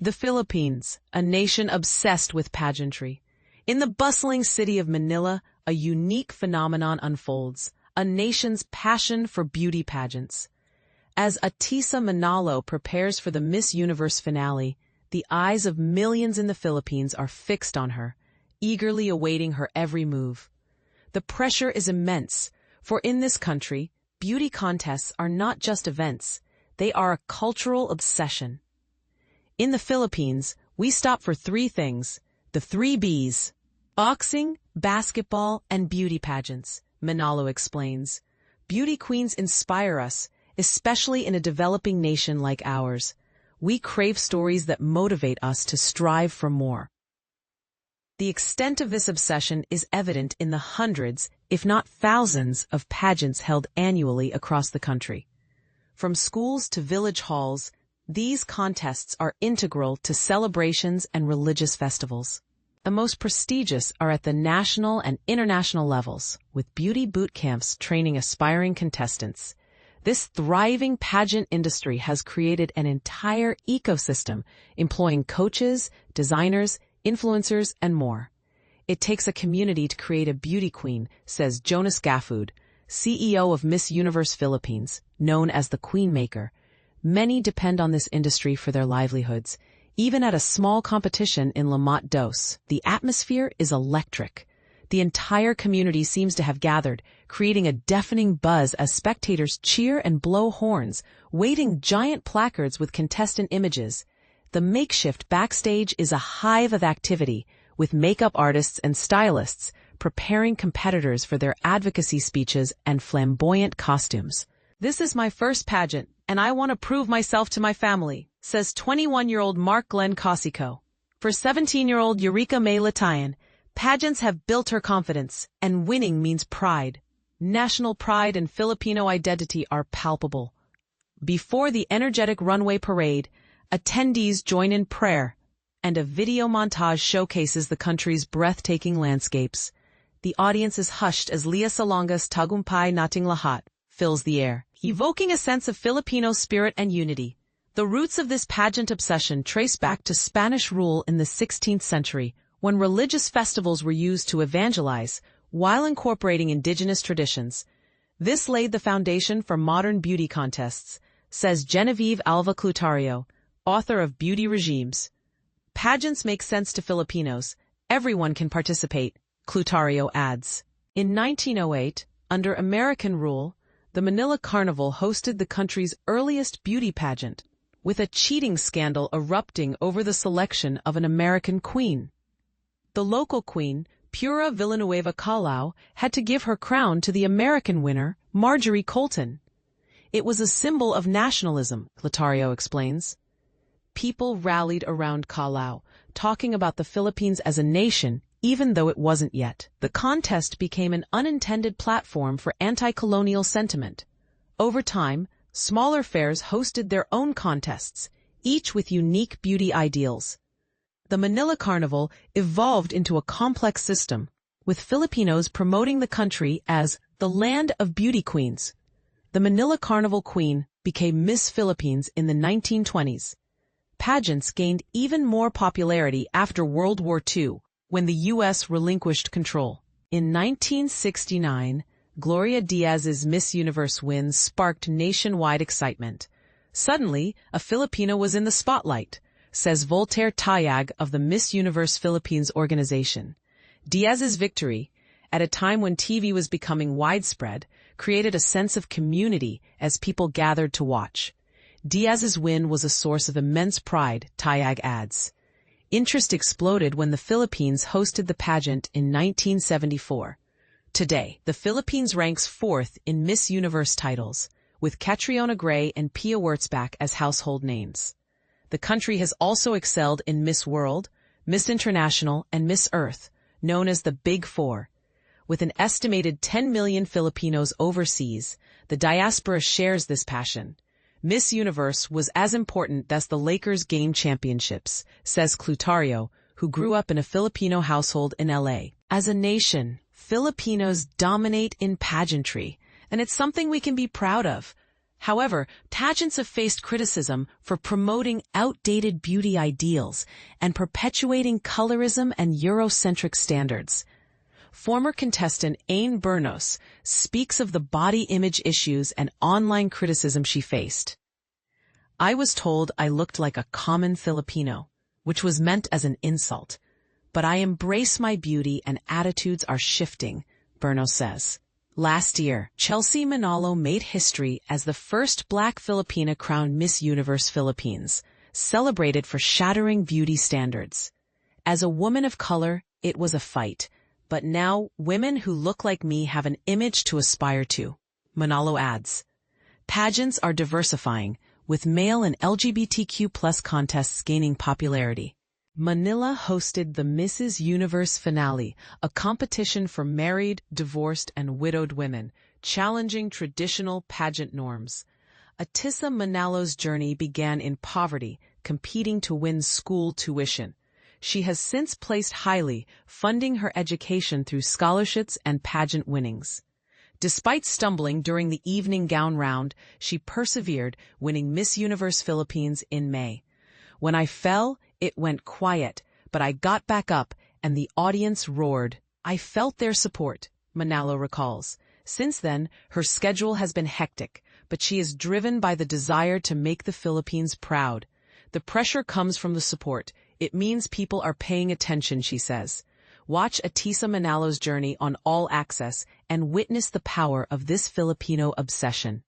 The Philippines, a nation obsessed with pageantry. In the bustling city of Manila, a unique phenomenon unfolds, a nation's passion for beauty pageants. As Atisa Manalo prepares for the Miss Universe finale, the eyes of millions in the Philippines are fixed on her, eagerly awaiting her every move. The pressure is immense, for in this country, beauty contests are not just events, they are a cultural obsession. In the Philippines, we stop for three things, the three Bs: boxing, basketball, and beauty pageants, Manalo explains. Beauty queens inspire us, especially in a developing nation like ours. We crave stories that motivate us to strive for more. The extent of this obsession is evident in the hundreds, if not thousands, of pageants held annually across the country. From schools to village halls, these contests are integral to celebrations and religious festivals. The most prestigious are at the national and international levels, with beauty boot camps training aspiring contestants. This thriving pageant industry has created an entire ecosystem, employing coaches, designers, influencers, and more. It takes a community to create a beauty queen, says Jonas Gafood, CEO of Miss Universe Philippines, known as the Queen Maker. Many depend on this industry for their livelihoods. Even at a small competition in Lamot Dos, the atmosphere is electric. The entire community seems to have gathered, creating a deafening buzz as spectators cheer and blow horns, waving giant placards with contestant images. The makeshift backstage is a hive of activity, with makeup artists and stylists preparing competitors for their advocacy speeches and flamboyant costumes. This is my first pageant, and I want to prove myself to my family, says 21-year-old Mark Glenn Cosico. For 17-year-old Eureka May Latayan, pageants have built her confidence, and winning means pride. National pride and Filipino identity are palpable. Before the energetic runway parade, attendees join in prayer, and a video montage showcases the country's breathtaking landscapes. The audience is hushed as Leah Salonga's Tagumpay Nating Lahat fills the air, evoking a sense of Filipino spirit and unity. The roots of this pageant obsession trace back to Spanish rule in the 16th century, when religious festivals were used to evangelize, while incorporating indigenous traditions. This laid the foundation for modern beauty contests, says Genevieve Alva Clutario, author of Beauty Regimes. Pageants make sense to Filipinos. Everyone can participate, Clutario adds. In 1908, under American rule, the Manila Carnival hosted the country's earliest beauty pageant, with a cheating scandal erupting over the selection of an American queen. The local queen, Pura Villanueva Calao, had to give her crown to the American winner, Marjorie Colton. It was a symbol of nationalism, Lotario explains. People rallied around Calao, talking about the Philippines as a nation, even though it wasn't yet. The contest became an unintended platform for anti-colonial sentiment. Over time, smaller fairs hosted their own contests, each with unique beauty ideals. The Manila Carnival evolved into a complex system, with Filipinos promoting the country as the land of beauty queens. The Manila Carnival Queen became Miss Philippines in the 1920s. Pageants gained even more popularity after World War II, when the U.S. relinquished control. In 1969, Gloria Diaz's Miss Universe win sparked nationwide excitement. Suddenly, a Filipino was in the spotlight, says Voltaire Tayag of the Miss Universe Philippines organization. Diaz's victory, at a time when TV was becoming widespread, created a sense of community as people gathered to watch. Diaz's win was a source of immense pride, Tayag adds. Interest exploded when the Philippines hosted the pageant in 1974. Today, the Philippines ranks fourth in Miss Universe titles, with Catriona Gray and Pia Wurtzbach as household names. The country has also excelled in Miss World, Miss International, and Miss Earth, known as the Big Four. With an estimated 10 million Filipinos overseas, the diaspora shares this passion. Miss Universe was as important as the Lakers game championships, says Clutario, who grew up in a Filipino household in LA. As a nation, Filipinos dominate in pageantry, and it's something we can be proud of. However, pageants have faced criticism for promoting outdated beauty ideals and perpetuating colorism and Eurocentric standards. Former contestant Aine Bernos speaks of the body image issues and online criticism she faced. "I was told I looked like a common Filipino, which was meant as an insult. But I embrace my beauty and attitudes are shifting," Bernos says. Last year, Chelsea Manalo made history as the first Black Filipina crowned Miss Universe Philippines, celebrated for shattering beauty standards. "As a woman of color, it was a fight, but now women who look like me have an image to aspire to," Manalo adds. Pageants are diversifying, with male and LGBTQ+ contests gaining popularity. Manila hosted the Mrs. Universe finale, a competition for married, divorced, and widowed women, challenging traditional pageant norms. Atisa Manalo's journey began in poverty, competing to win school tuition. She has since placed highly, funding her education through scholarships and pageant winnings. Despite stumbling during the evening gown round, she persevered, winning Miss Universe Philippines in May. "When I fell, it went quiet, but I got back up and the audience roared. I felt their support," Manalo recalls. Since then, her schedule has been hectic, but she is driven by the desire to make the Philippines proud. "The pressure comes from the support. It means people are paying attention," she says. Watch Atisa Manalo's journey on All Access and witness the power of this Filipino obsession.